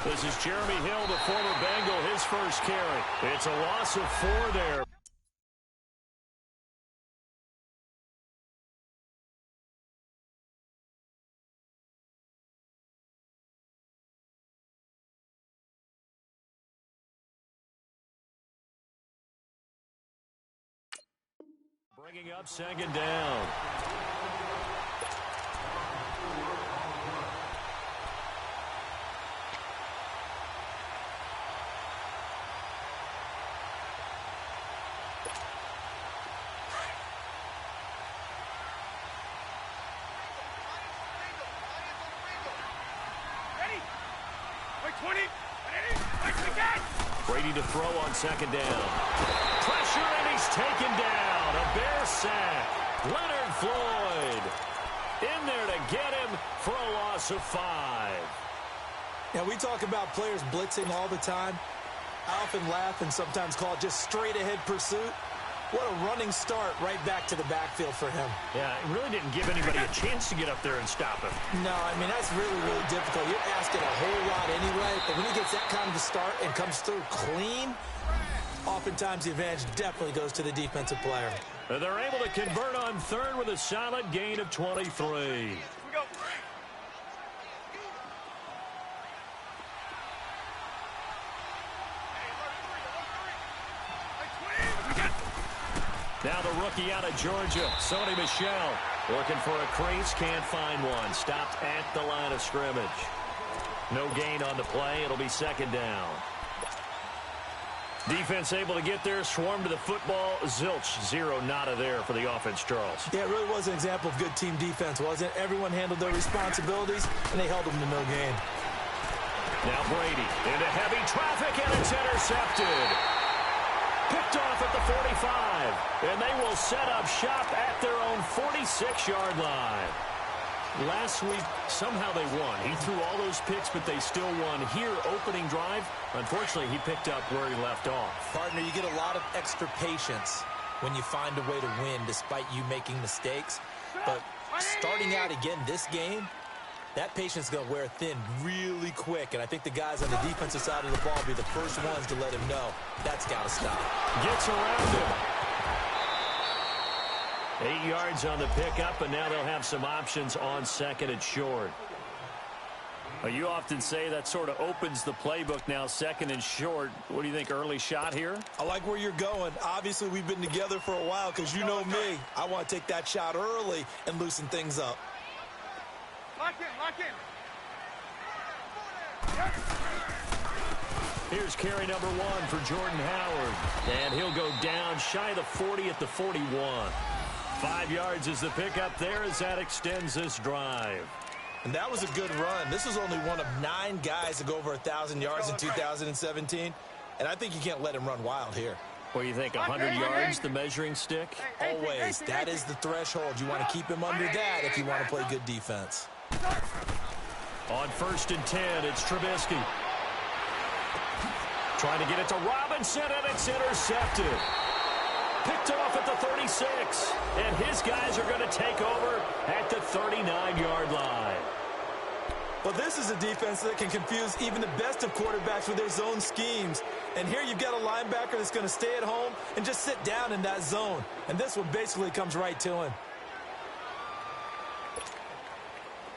This is Jeremy Hill, the former Bengal, his first carry. It's a loss of 4 there. Bringing up second down. Brady to throw on second down. Pressure, and he's taken down. A Bear sack. Leonard Floyd in there to get him for a loss of 5. Now, we talk about players blitzing all the time. I often laugh and sometimes call it just straight-ahead pursuit. What a running start right back to the backfield for him. Yeah, it really didn't give anybody a chance to get up there and stop him. No, I mean, that's really, really difficult. You're asking a whole lot anyway, but when he gets that kind of a start and comes through clean, oftentimes the advantage definitely goes to the defensive player. They're able to convert on third with a solid gain of 23. Now the rookie out of Georgia, Sony Michel, looking for a crease, can't find one. Stopped at the line of scrimmage. No gain on the play. It'll be second down. Defense able to get there, swarm to the football. Zilch, 0 nada there for the offense, Charles. Yeah, it really was an example of good team defense, wasn't it? Everyone handled their responsibilities, and they held them to no gain. Now Brady into heavy traffic, and it's intercepted. Picked off at the 45, and they will set up shop at their own 46-yard line. Last week, somehow they won. He threw all those picks, but they still won. Here, opening drive, unfortunately, he picked up where he left off. Partner, you get a lot of extra patience when you find a way to win despite you making mistakes. But starting out again this game, that patience is going to wear thin really quick, and I think the guys on the defensive side of the ball will be the first ones to let him know that's got to stop. Gets around him. 8 yards on the pickup, and now they'll have some options on second and short. You often say that sort of opens the playbook now, second and short. What do you think, early shot here? I like where you're going. Obviously, we've been together for a while because you know me. I want to take that shot early and loosen things up. Lock in. Here's carry number 1 for Jordan Howard. And he'll go down shy of the 40 at the 41. 5 yards is the pickup there as that extends this drive. And that was a good run. This is only one of 9 guys to go over 1,000 yards in 2017. And I think you can't let him run wild here. What do you think, 100 yards, the measuring stick? Always. That is the threshold. You want to keep him under that if you want to play good defense. On 1st and 10, it's Trubisky. Trying to get it to Robinson, and it's intercepted. Picked off at the 36, and his guys are going to take over at the 39-yard line. Well, this is a defense that can confuse even the best of quarterbacks with their zone schemes. And here you've got a linebacker that's going to stay at home and just sit down in that zone. And this one basically comes right to him.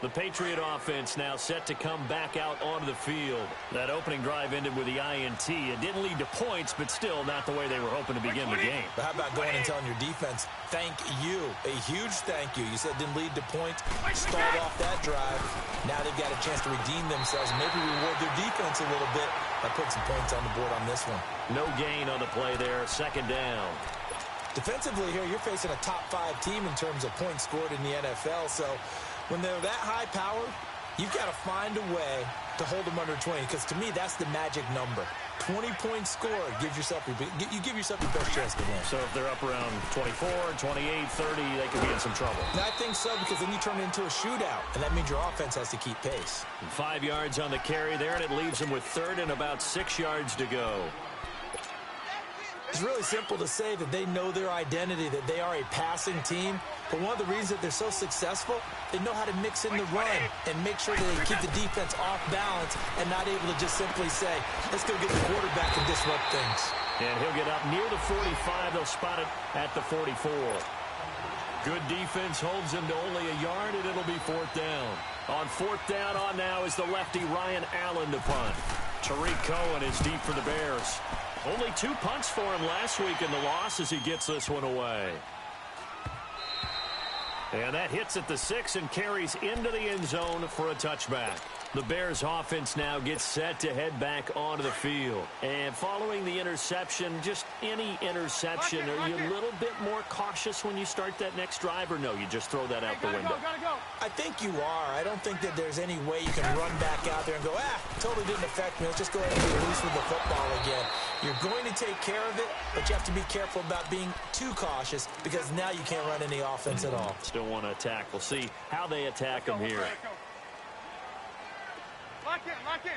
The Patriot offense now set to come back out onto the field. That opening drive ended with the INT. It didn't lead to points, but still not the way they were hoping to begin the game. But how about going and telling your defense, thank you, a huge thank you. You said it didn't lead to points. Start off that drive. Now they've got a chance to redeem themselves, maybe reward their defense a little bit by putting some points on the board on this one. No gain on the play there, second down. Defensively here, you're facing a top 5 team in terms of points scored in the NFL, so when they're that high-powered, you've got to find a way to hold them under 20, because to me, that's the magic number. 20 points scored, you give yourself your best chance to win. So if they're up around 24, 28, 30, they could be in some trouble. And I think so, because then you turn it into a shootout, and that means your offense has to keep pace. And 5 yards on the carry there, and it leaves them with third and about 6 yards to go. It's really simple to say that they know their identity, that they are a passing team. But one of the reasons that they're so successful, they know how to mix in the run and make sure that they keep the defense off balance and not able to just simply say, let's go get the quarterback and disrupt things. And he'll get up near the 45. They'll spot it at the 44. Good defense holds him to only a yard, and it'll be 4th down. On 4th down on now is the lefty Ryan Allen to punt. Tariq Cohen is deep for the Bears. Only 2 punts for him last week in the loss as he gets this one away. And that hits at the 6 and carries into the end zone for a touchback. The Bears offense now gets set to head back onto the field. And following the interception, just any interception, are you a little bit more cautious when you start that next drive, or no, you just throw that out the window? Go. I think you are. I don't think that there's any way you can run back out there and go, totally didn't affect me. Let's just go ahead and be loose with the football again. You're going to take care of it, but you have to be careful about being too cautious because now you can't run any offense at all. Still want to attack. We'll see how they attack him here. Lock in.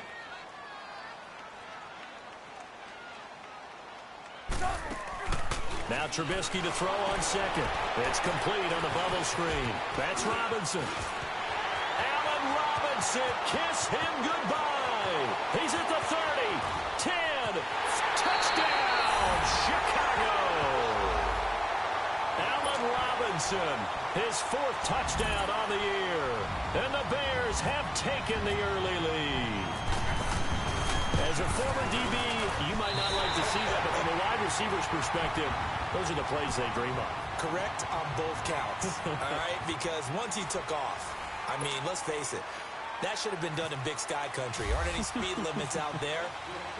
Now Trubisky to throw on second. It's complete on the bubble screen. That's Robinson. Allen Robinson, kiss him goodbye. He's at the 30, 10, touchdown, Chicago. Allen Robinson, his 4th touchdown on the year. And the Bears have taken the early lead. As a former DB, you might not like to see that, but from a wide receiver's perspective, those are the plays they dream of. Correct on both counts, all right? Because once he took off, I mean, let's face it, that should have been done in Big Sky Country. Aren't any speed limits out there?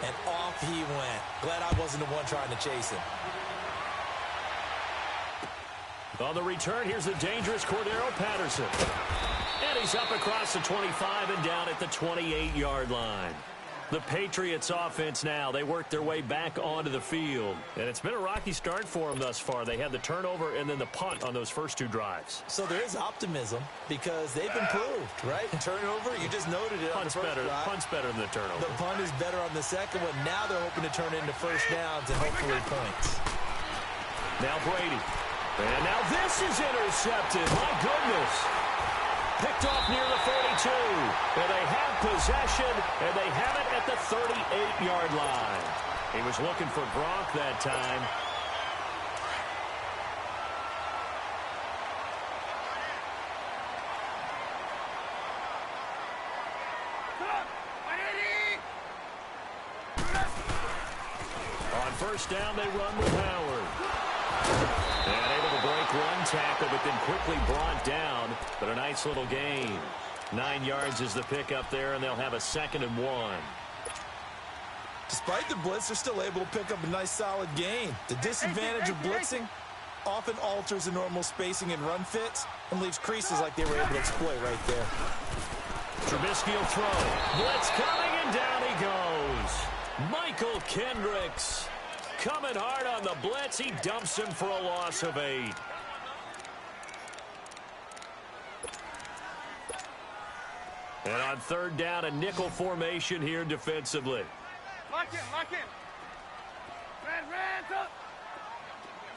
And off he went. Glad I wasn't the one trying to chase him. On the return, here's the dangerous Cordero Patterson. And he's up across the 25 and down at the 28-yard line. The Patriots offense now, they work their way back onto the field. And it's been a rocky start for them thus far. They had the turnover and then the punt on those first 2 drives. So there is optimism because they've improved, right? Turnover, you just noted it. Punt's better than the turnover. The punt is better on the second one. Now they're hoping to turn into first downs and hopefully points. Now Brady. And now this is intercepted. My goodness. Picked off near the 42. And they have possession, and they have it at the 38-yard line. He was looking for Gronk that time. On first down, they run with Howard. And able to break one tackle, but then quickly brought down. But a nice little gain. 9 yards is the pickup there, and they'll have a 2nd and 1. Despite the blitz, they're still able to pick up a nice, solid gain. The disadvantage of blitzing often alters the normal spacing and run fits and leaves creases like they were able to exploit right there. Trubisky will throw. Blitz coming, and down he goes. Michael Kendricks coming hard on the blitz. He dumps him for a loss of 8. And on 3rd down, a nickel formation here defensively. Lock in. Red up.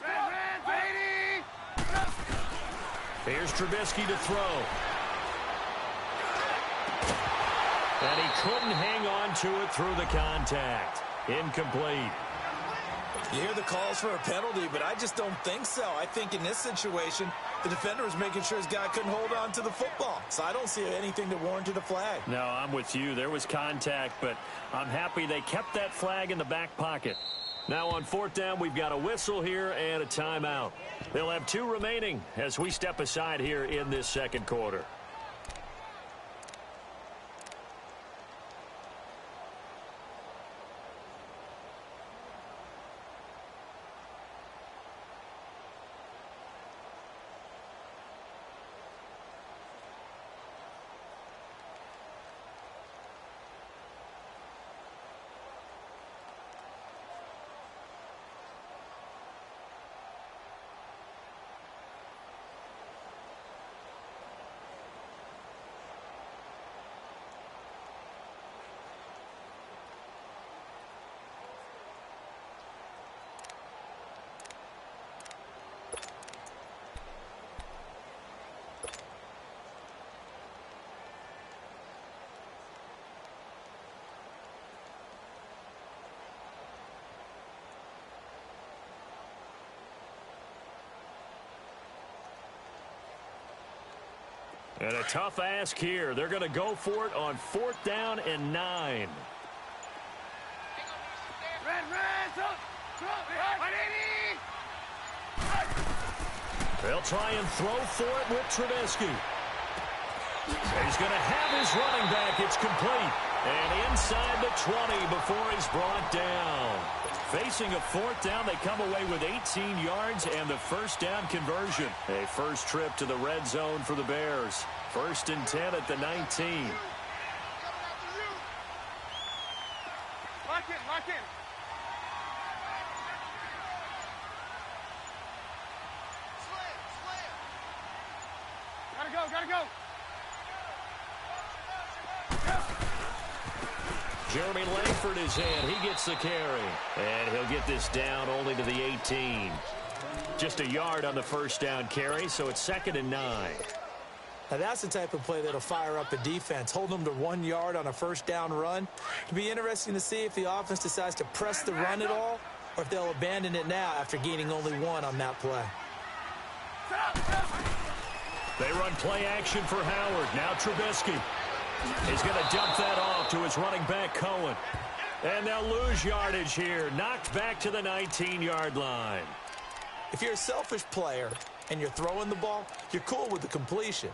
Red, Brady. Here's Trubisky to throw. And he couldn't hang on to it through the contact. Incomplete. You hear the calls for a penalty, but I just don't think so. I think in this situation, the defender was making sure his guy couldn't hold on to the football. So I don't see anything that warranted a flag. No, I'm with you. There was contact, but I'm happy they kept that flag in the back pocket. Now on 4th down, we've got a whistle here and a timeout. They'll have 2 remaining as we step aside here in this 2nd quarter. And a tough ask here. They're going to go for it on 4th down and 9. They'll try and throw for it with Trubisky. He's going to have his running back. It's complete. And inside the 20 before he's brought down. Facing a 4th down, they come away with 18 yards and the first down conversion. A first trip to the red zone for the Bears. 1st and 10 at the 19. Lock in, lock in. Gotta go. Jeremy Langford is in. He gets the carry. And he'll get this down only to the 18. Just a yard on the first down carry, so it's 2nd and 9. Now that's the type of play that'll fire up a defense. Hold them to 1 yard on a first down run. It'll be interesting to see if the offense decides to press the run at all or if they'll abandon it now after gaining only 1 on that play. They run play action for Howard. Now Trubisky. He's going to dump that off to his running back, Cohen. And they'll lose yardage here. Knocked back to the 19-yard line. If you're a selfish player and you're throwing the ball, you're cool with the completion.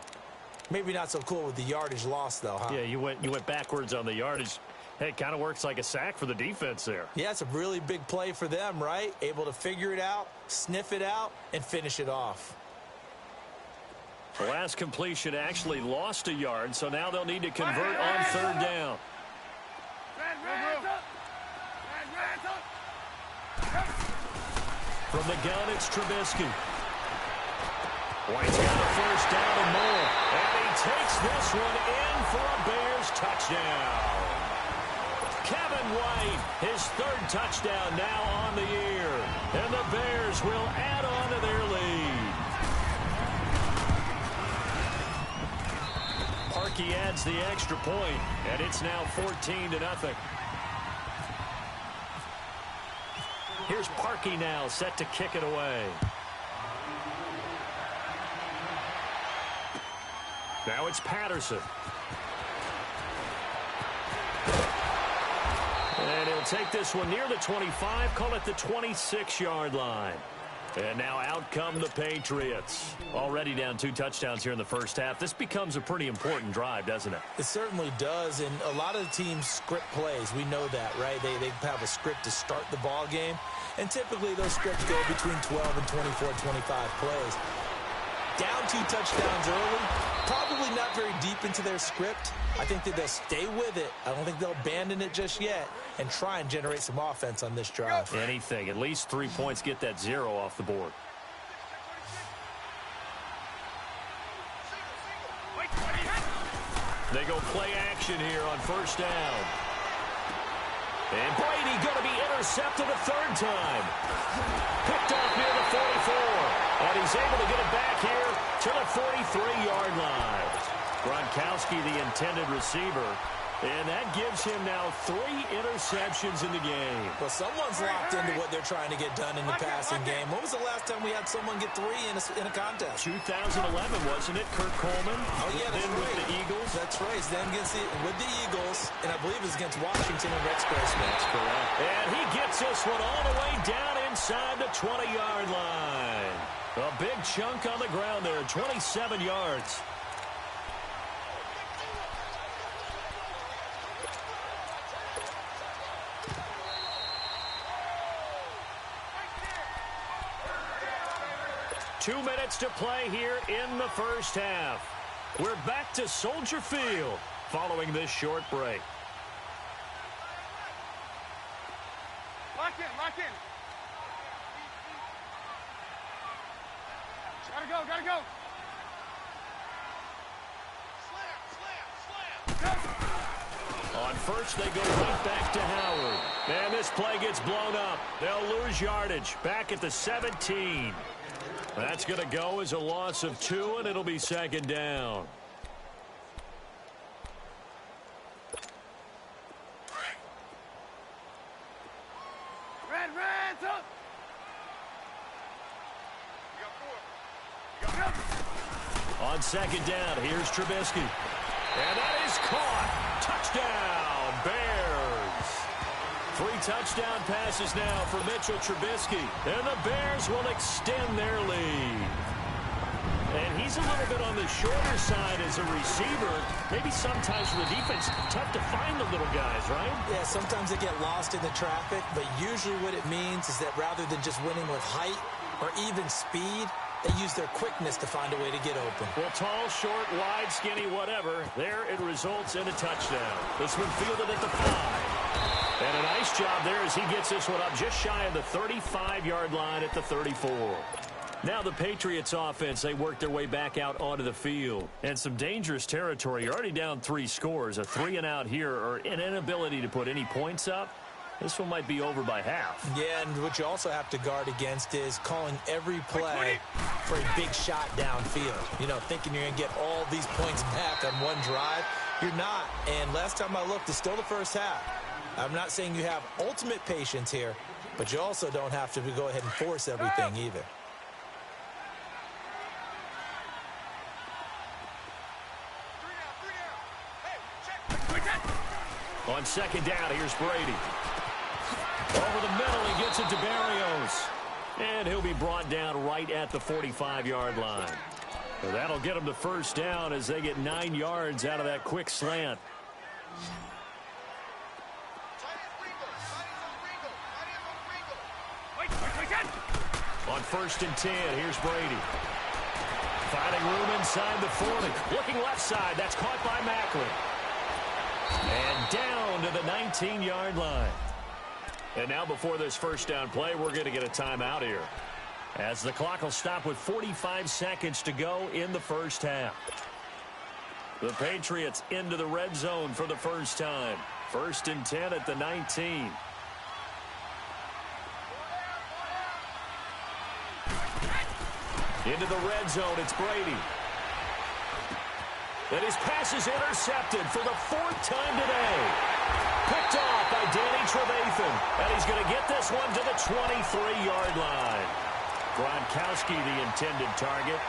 Maybe not so cool with the yardage loss, though, huh? Yeah, you went backwards on the yardage. Hey, it kind of works like a sack for the defense there. Yeah, it's a really big play for them, right? Able to figure it out, sniff it out, and finish it off. The last completion actually lost a yard, so now they'll need to convert on 3rd down. From the gun, it's Trubisky. White's got a first down and more. And he takes this one in for a Bears touchdown. Kevin White, his 3rd touchdown now on the year. And the Bears will add on to their lead. Parkey adds the extra point, and it's now 14-0. Here's Parkey now, set to kick it away. Now it's Patterson. And he'll take this one near the 25, call it the 26-yard line. And now out come the Patriots. Already down 2 touchdowns here in the first half. This becomes a pretty important drive, doesn't it? It certainly does, and a lot of the teams script plays. We know that, right? They have a script to start the ball game, and typically those scripts go between 12 and 24, 25 plays. Down 2 touchdowns early, probably not very deep into their script. I think that they'll stay with it. I don't think they'll abandon it just yet and try and generate some offense on this drive. Anything. At least 3 points, get that 0 off the board. They go play action here on first down. And Brady going to be intercepted a 3rd time. Picked off near the 44. And he's able to get it back here to the 43-yard line. Gronkowski, the intended receiver. And that gives him now 3 interceptions in the game. Well, someone's locked into what they're trying to get done in the passing game. When was the last time we had someone get 3 in a contest? 2011, wasn't it? Kurt Coleman. Oh, yeah, that's then right. with the Eagles. That's right. Then with the Eagles, and I believe it's against Washington and Rex Grossman. That's correct. And he gets this one all the way down inside the 20-yard line. A big chunk on the ground there, 27 yards. Two minutes to play here in the first half. We're back to Soldier Field following this short break. Lock in. Gotta go. Slam. On first, they go right back to Howard. And this play gets blown up. They'll lose yardage back at the 17. That's going to go as a loss of 2, and it'll be 2nd down. Red, up. On On second down, here's Trubisky. And that is caught. Touchdown, Bears. 3 touchdown passes now for Mitchell Trubisky. And the Bears will extend their lead. And he's a little bit on the shorter side as a receiver. Maybe sometimes for the defense, tough to find the little guys, right? Yeah, sometimes they get lost in the traffic, but usually what it means is that rather than just winning with height or even speed, they use their quickness to find a way to get open. Well, tall, short, wide, skinny, whatever. There it results in a touchdown. This one fielded at the 5. And a nice job there as he gets this one up just shy of the 35-yard line at the 34. Now the Patriots offense, they work their way back out onto the field. And some dangerous territory. You're already down 3 scores. A 3-and-out here or an inability to put any points up. This one might be over by half. Yeah, and what you also have to guard against is calling every play for a big shot downfield. You know, thinking you're going to get all these points back on one drive. You're not. And last time I looked, it's still the first half. I'm not saying you have ultimate patience here, but you also don't have to go ahead and force everything either. On second down, here's Brady. Over the middle, he gets it to Barrios. And he'll be brought down right at the 45-yard line. So that'll get him the first down as they get 9 yards out of that quick slant. On first and 10, here's Brady. Finding room inside the 40. Looking left side, that's caught by Macklin. And down to the 19-yard line. And now before this first down play, we're going to get a timeout here, as the clock will stop with 45 seconds to go in the first half. The Patriots into the red zone for the first time. First and 10 at the 19. Into the red zone, it's Brady. And his pass is intercepted for the 4th time today. Picked off by Danny Trevathan. And he's going to get this one to the 23-yard line. Gronkowski, the intended target.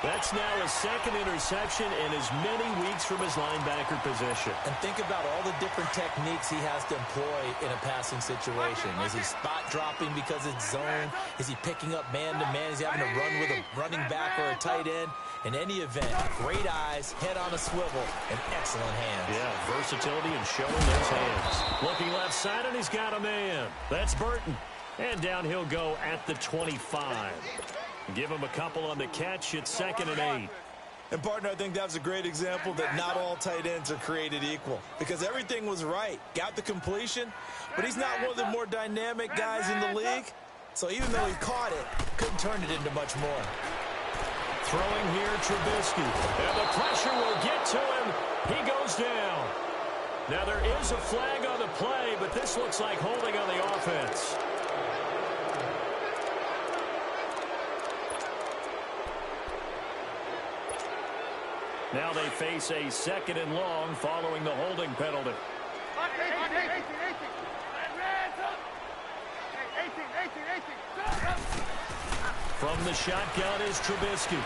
That's now his 2nd interception in as many weeks from his linebacker position. And think about all the different techniques he has to employ in a passing situation. Is he spot dropping because it's zone? Is he picking up man-to-man? Is he having to run with a running back or a tight end? In any event, great eyes, head on a swivel, and excellent hands. Yeah, versatility and showing those hands. Looking left side, and he's got a man. That's Burton. And down he'll go at the 25. Give him a couple on the catch. It's 2nd and 8. And, partner, I think that was a great example that not all tight ends are created equal, because everything was right. Got the completion, but he's not one of the more dynamic guys in the league. So even though he caught it, couldn't turn it into much more. Throwing here, Trubisky. And the pressure will get to him. He goes down. Now, there is a flag on the play, but this looks like holding on the offense. Now they face a 2nd and long following the holding penalty. 18. From the shotgun is Trubisky.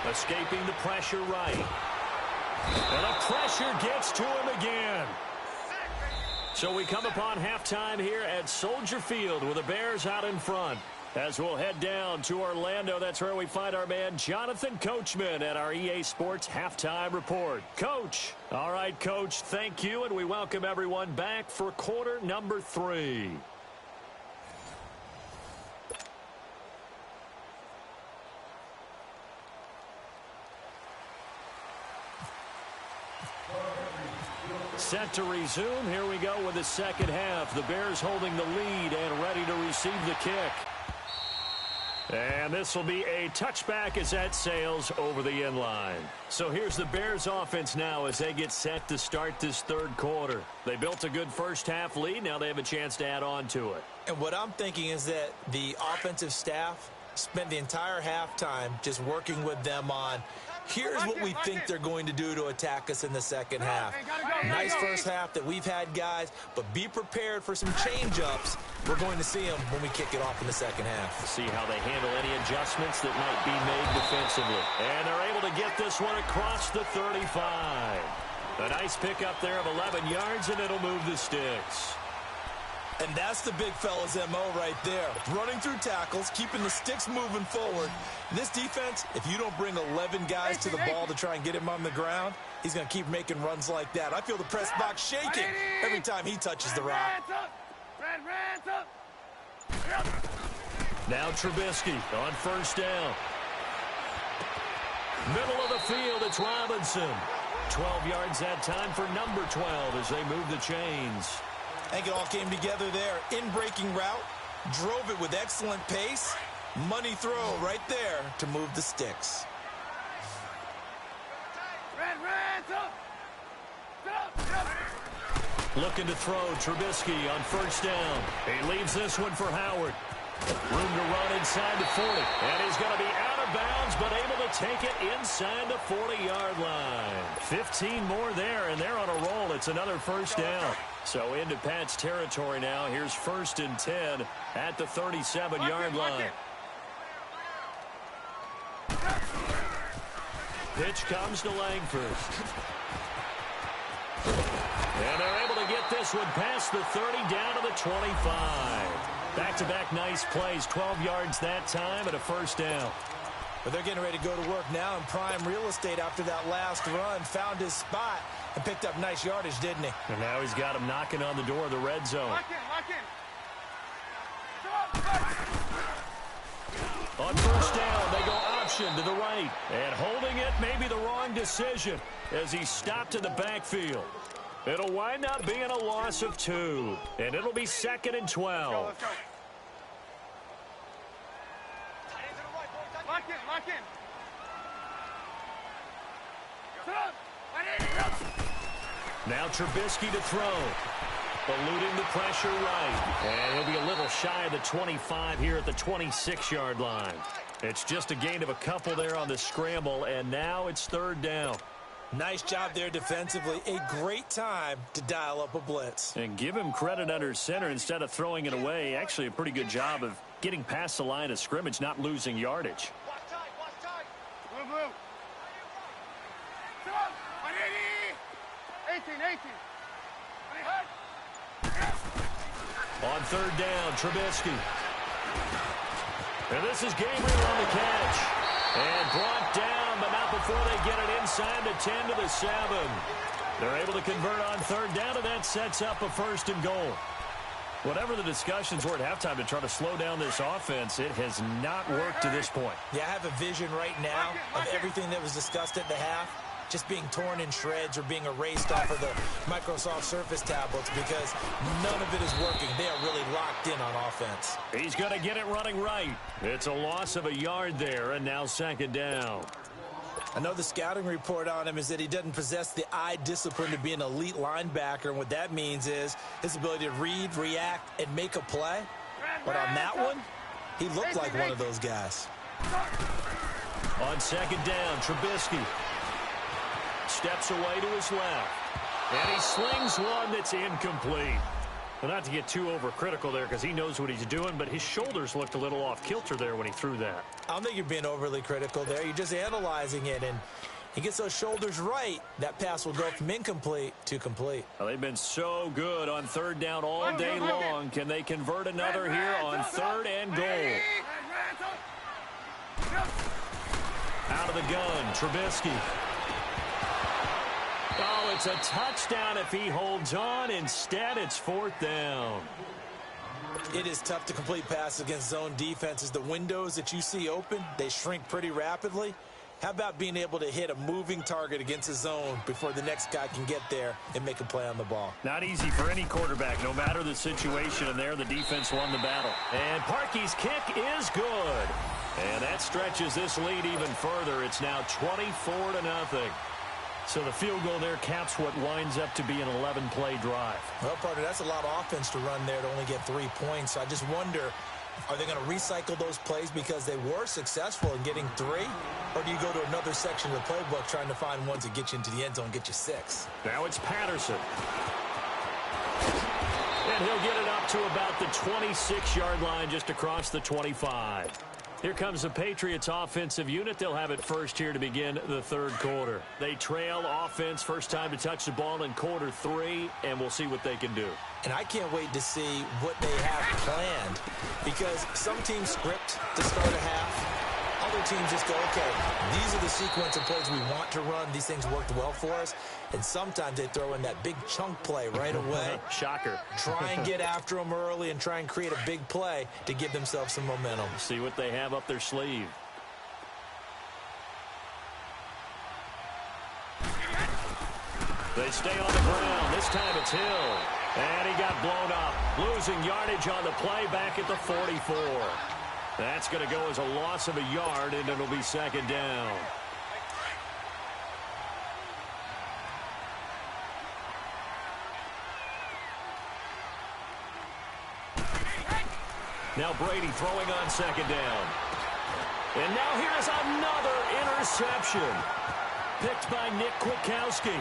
Escaping the pressure right. And the pressure gets to him again. So we come upon halftime here at Soldier Field with the Bears out in front. As we'll head down to Orlando, that's where we find our man Jonathan Coachman at our EA Sports Halftime Report. Coach. All right, Coach, thank you, and we welcome everyone back for quarter number 3. Set to resume. Here we go with the second half. The Bears holding the lead and ready to receive the kick. And this will be a touchback as that sails over the end line. So here's the Bears offense now as they get set to start this third quarter. They built a good first half lead. Now they have a chance to add on to it. And what I'm thinking is that the offensive staff spent the entire halftime just working with them on Here's what we think they're going to do to attack us in the second half. Nice first half that we've had, guys, but be prepared for some change-ups. We're going to see them when we kick it off in the second half. See how they handle any adjustments that might be made defensively. And they're able to get this one across the 35. A nice pickup there of 11 yards, and it'll move the sticks. And that's the big fella's MO right there. Running through tackles, keeping the sticks moving forward. This defense, if you don't bring 11 guys to the ball to try and get him on the ground, he's going to keep making runs like that. I feel the press box shaking every time he touches the rock. Now Trubisky on first down. Middle of the field, it's Robinson. 12 yards that time for number 12 as they move the chains. I think it all came together there. In-breaking route, drove it with excellent pace. Money throw right there to move the sticks. Looking to throw, Trubisky on first down. He leaves this one for Howard. Room to run inside the 40. And he's going to be out of bounds, but able to take it inside the 40-yard line. 15 more there, and they're on a roll. It's another first down. So into Pat's territory now. Here's 1st and 10 at the 37-yard line. Pitch comes to Langford. And they're able to get this one past the 30 down to the 25. Back-to-back nice plays, 12 yards that time and a first down. But they're getting ready to go to work now in prime real estate after that last run. Found his spot and picked up nice yardage, didn't he? And now he's got him knocking on the door of the red zone. Lock in. On first down, they go option to the right. And holding it may be the wrong decision as he stopped in the backfield. It'll wind up being a loss of 2. And it'll be 2nd and 12. Let's go. Lock in. Now Trubisky to throw. Eluding the pressure right. And he'll be a little shy of the 25 here at the 26-yard line. It's just a gain of a couple there on the scramble, and now it's 3rd down. Nice job there defensively. A great time to dial up a blitz. And give him credit under center instead of throwing it away. Actually a pretty good job of getting past the line of scrimmage, not losing yardage. Blue. 18. On 3rd down, Trubisky. And this is Gabriel on the catch. And brought down, but not before they get it inside the 10 to the 7. They're able to convert on 3rd down, and that sets up a 1st and goal. Whatever the discussions were at halftime to try to slow down this offense, it has not worked to this point. Yeah, I have a vision right now of everything that was discussed at the half just being torn in shreds or being erased off of the Microsoft Surface tablets because none of it is working. They are really locked in on offense. He's going to get it running right. It's a loss of a yard there, and now 2nd down. I know the scouting report on him is that he doesn't possess the eye discipline to be an elite linebacker, and what that means is his ability to read, react, and make a play. But on that one, he looked like one of those guys. On 2nd down, Trubisky steps away to his left. And he slings one that's incomplete. Well, not to get too overcritical there because he knows what he's doing, but his shoulders looked a little off kilter there when he threw that. I don't think you're being overly critical there. You're just analyzing it, and he gets those shoulders right. That pass will go from incomplete to complete. Well, they've been so good on 3rd down all day long. Can they convert another here on 3rd and goal? Out of the gun, Trubisky. Oh, it's a touchdown if he holds on. Instead, it's 4th down. It is tough to complete passes against zone defenses. The windows that you see open, they shrink pretty rapidly. How about being able to hit a moving target against a zone before the next guy can get there and make a play on the ball? Not easy for any quarterback, no matter the situation, and there the defense won the battle. And Parkey's kick is good. And that stretches this lead even further. It's now 24-0. So the field goal there caps what winds up to be an 11-play drive. Well, partner, that's a lot of offense to run there to only get 3 points. So I just wonder Are they going to recycle those plays because they were successful in getting 3? Or do you go to another section of the playbook trying to find ones that get you into the end zone and get you 6? Now it's Patterson. And he'll get it up to about the 26-yard line just across the 25. Here comes the Patriots offensive unit. They'll have it first here to begin the third quarter. They trail offense, first time to touch the ball in quarter 3, and we'll see what they can do. And I can't wait to see what they have planned, because some teams script to start a half. Other teams just go, okay, these are the sequence of plays we want to run. These things worked well for us. And sometimes they throw in that big chunk play right away. Shocker. Try and get after them early and try and create a big play to give themselves some momentum. See what they have up their sleeve. They stay on the ground. This time it's Hill. And he got blown up. Losing yardage on the play back at the 44. That's going to go as a loss of a yard, and it'll be second down. Now Brady throwing on second down. And now here's another interception. Picked by Nick Kwiatkowski.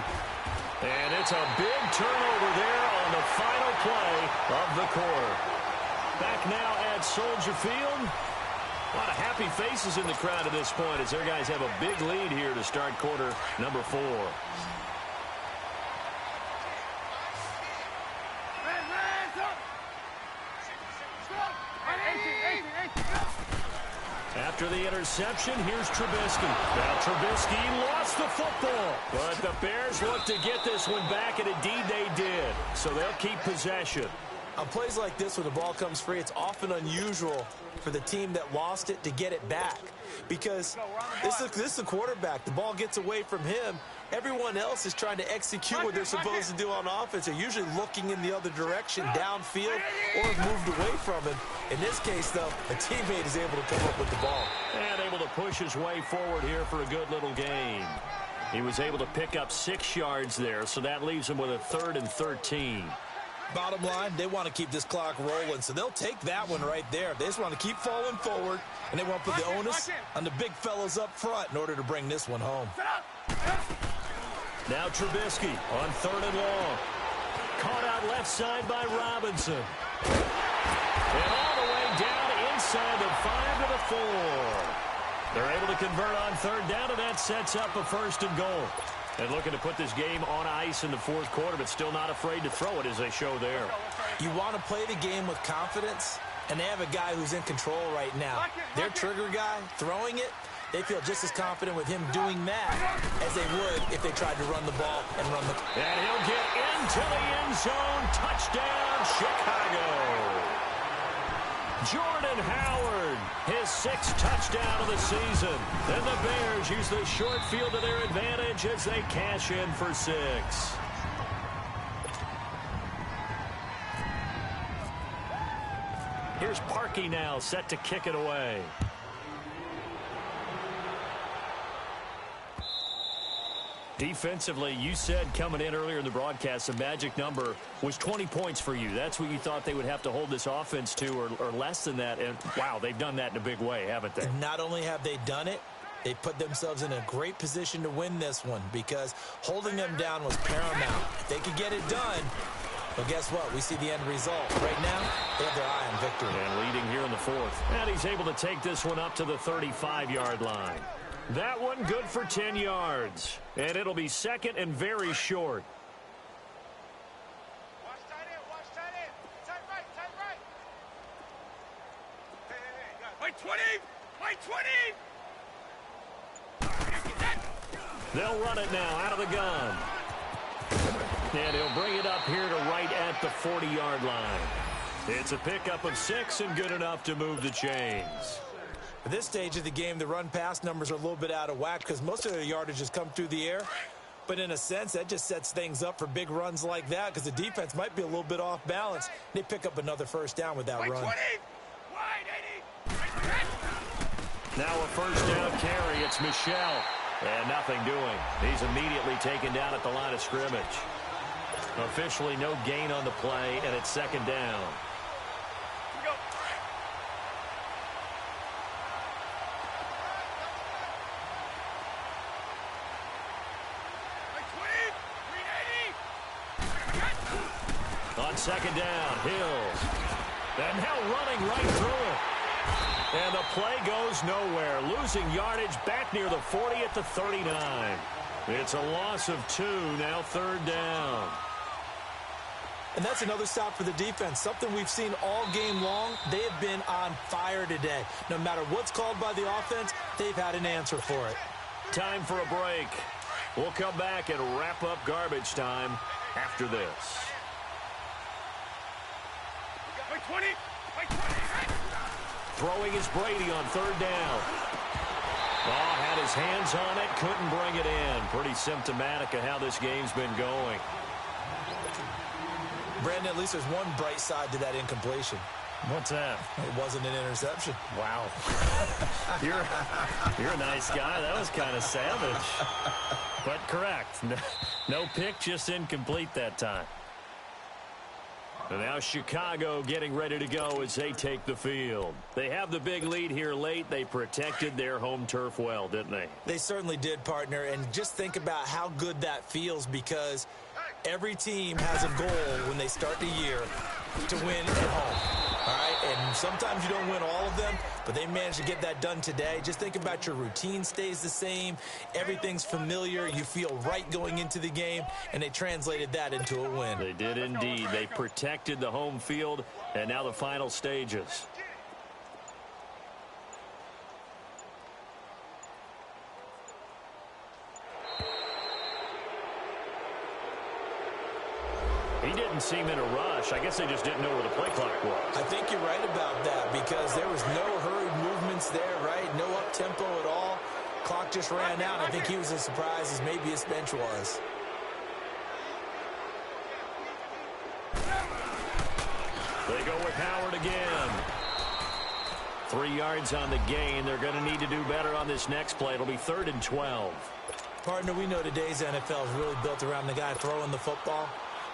And it's a big turnover there on the final play of the quarter. Back now at Soldier Field. A lot of happy faces in the crowd at this point as their guys have a big lead here to start quarter number 4. After the interception, here's Trubisky. Now Trubisky lost the football, but the Bears look to get this one back, and indeed they did. So they'll keep possession. On plays like this, when the ball comes free, it's often unusual for the team that lost it to get it back, because this is the quarterback. The ball gets away from him. Everyone else is trying to execute what they're supposed to do on offense. They're usually looking in the other direction, downfield, or have moved away from him. In this case, though, a teammate is able to come up with the ball. And able to push his way forward here for a good little gain. He was able to pick up 6 yards there, so that leaves him with a 3rd and 13. Bottom line, they want to keep this clock rolling, so they'll take that one right there. They just want to keep falling forward, and they want to put the onus on the big fellas up front in order to bring this one home. Now Trubisky on 3rd and long. Caught out left side by Robinson. And all the way down inside the 5 to the 4. They're able to convert on 3rd down, and that sets up a 1st and goal. And looking to put this game on ice in the 4th quarter, but still not afraid to throw it as they show there. You want to play the game with confidence, and they have a guy who's in control right now. Their trigger guy throwing it, they feel just as confident with him doing that as they would if they tried to run the ball and run the... And he'll get into the end zone. Touchdown, Chicago. Jordan Howard, his 6th touchdown of the season. And the Bears use the short field to their advantage as they cash in for 6. Here's Parkey now, set to kick it away. Defensively, you said coming in earlier in the broadcast, the magic number was 20 points for you. That's what you thought they would have to hold this offense to, or less than that. And, wow, they've done that in a big way, haven't they? And not only have they done it, they put themselves in a great position to win this one, because holding them down was paramount. If they could get it done, well, guess what? We see the end result. Right now, they have their eye on victory. And leading here in the 4th. And he's able to take this one up to the 35-yard line. That one good for 10 yards. And it'll be 2nd and very short. Watch tight end, watch tight end. Tight right, tight right. Hey, White 20! White 20! They'll run it now out of the gun. And he'll bring it up here to right at the 40-yard line. It's a pickup of 6 and good enough to move the chains. At this stage of the game, the run-pass numbers are a little bit out of whack because most of their yardage has come through the air. But in a sense, that just sets things up for big runs like that because the defense might be a little bit off balance. They pick up another 1st down with that run. 20! Wide 80! Now a 1st down carry. It's Michel. And nothing doing. He's immediately taken down at the line of scrimmage. Officially no gain on the play, and it's 2nd down. On second down, Hills. And now running right through it. And the play goes nowhere. Losing yardage back near the 40 at the 39. It's a loss of 2, now third down. And that's another stop for the defense. Something we've seen all game long. They have been on fire today. No matter what's called by the offense, they've had an answer for it. Time for a break. We'll come back and wrap up garbage time after this. By 20. By 20. Throwing is Brady on third down. Oh, had his hands on it, couldn't bring it in. Pretty symptomatic of how this game's been going. Brandon, at least there's one bright side to that incompletion. What's that? It wasn't an interception. Wow. You're a nice guy. That was kind of savage. But correct. No pick, just incomplete that time. And now Chicago getting ready to go as they take the field. They have the big lead here late. They protected their home turf well, didn't they? They certainly did, partner. And just think about how good that feels, because every team has a goal when they start the year to win at home. All right, and sometimes you don't win all of them, but they managed to get that done today. Just think about your routine stays the same. Everything's familiar. You feel right going into the game, and they translated that into a win. They did indeed. They protected the home field, and now the final stages. He didn't seem in a rush. I guess they just didn't know where the play clock was. I think you're right about that, because there was no hurried movements there, right? No up-tempo at all. Clock just ran out. I think he was as surprised as maybe his bench was. They go with Howard again. 3 yards on the gain. They're going to need to do better on this next play. It'll be 3rd and 12. Partner, we know today's NFL is really built around the guy throwing the football.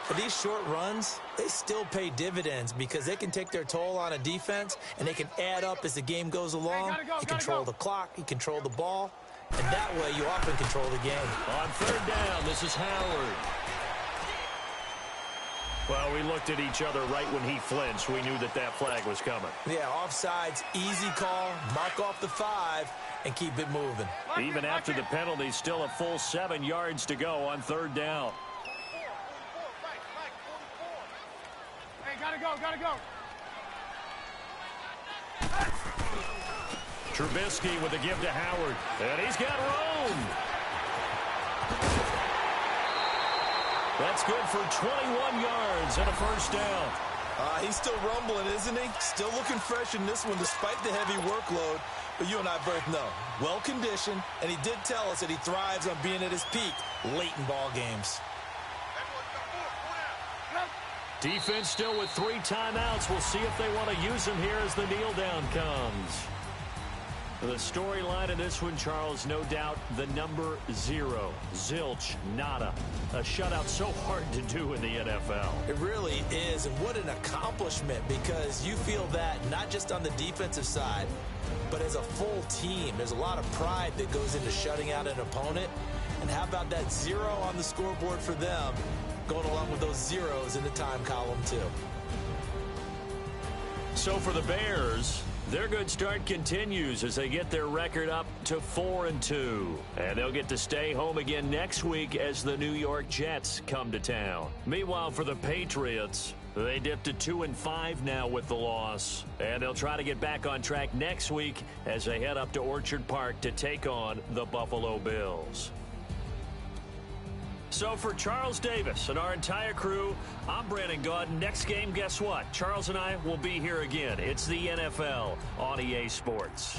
But these short runs, they still pay dividends, because they can take their toll on a defense, and they can add up as the game goes along. You control the clock, you control the ball, and that way you often control the game. On 3rd down, this is Howard. Well, we looked at each other right when he flinched. We knew that that flag was coming. Yeah, offsides, easy call, mark off the 5, and keep it moving. Even after the penalty, still a full 7 yards to go on 3rd down. Gotta go, gotta go. Trubisky with a give to Howard. And he's got room. That's good for 21 yards and a 1st down. He's still rumbling, isn't he? Still looking fresh in this one despite the heavy workload. But you and I both know, well-conditioned, and he did tell us that he thrives on being at his peak late in ball games. Defense still with 3 timeouts. We'll see if they want to use them here as the kneel down comes. The storyline of this one, Charles, no doubt the number 0. Zilch, nada. A shutout so hard to do in the NFL. It really is, and what an accomplishment, because you feel that not just on the defensive side, but as a full team. There's a lot of pride that goes into shutting out an opponent. And how about that 0 on the scoreboard for them, going along with those zeros in the time column too. So for the Bears, their good start continues as they get their record up to 4-2. And they'll get to stay home again next week as the New York Jets come to town. Meanwhile, for the Patriots, they dipped to 2-5 now with the loss. And they'll try to get back on track next week as they head up to Orchard Park to take on the Buffalo Bills. So for Charles Davis and our entire crew, I'm Brandon Gaudin. Next game, guess what? Charles and I will be here again. It's the NFL on EA Sports.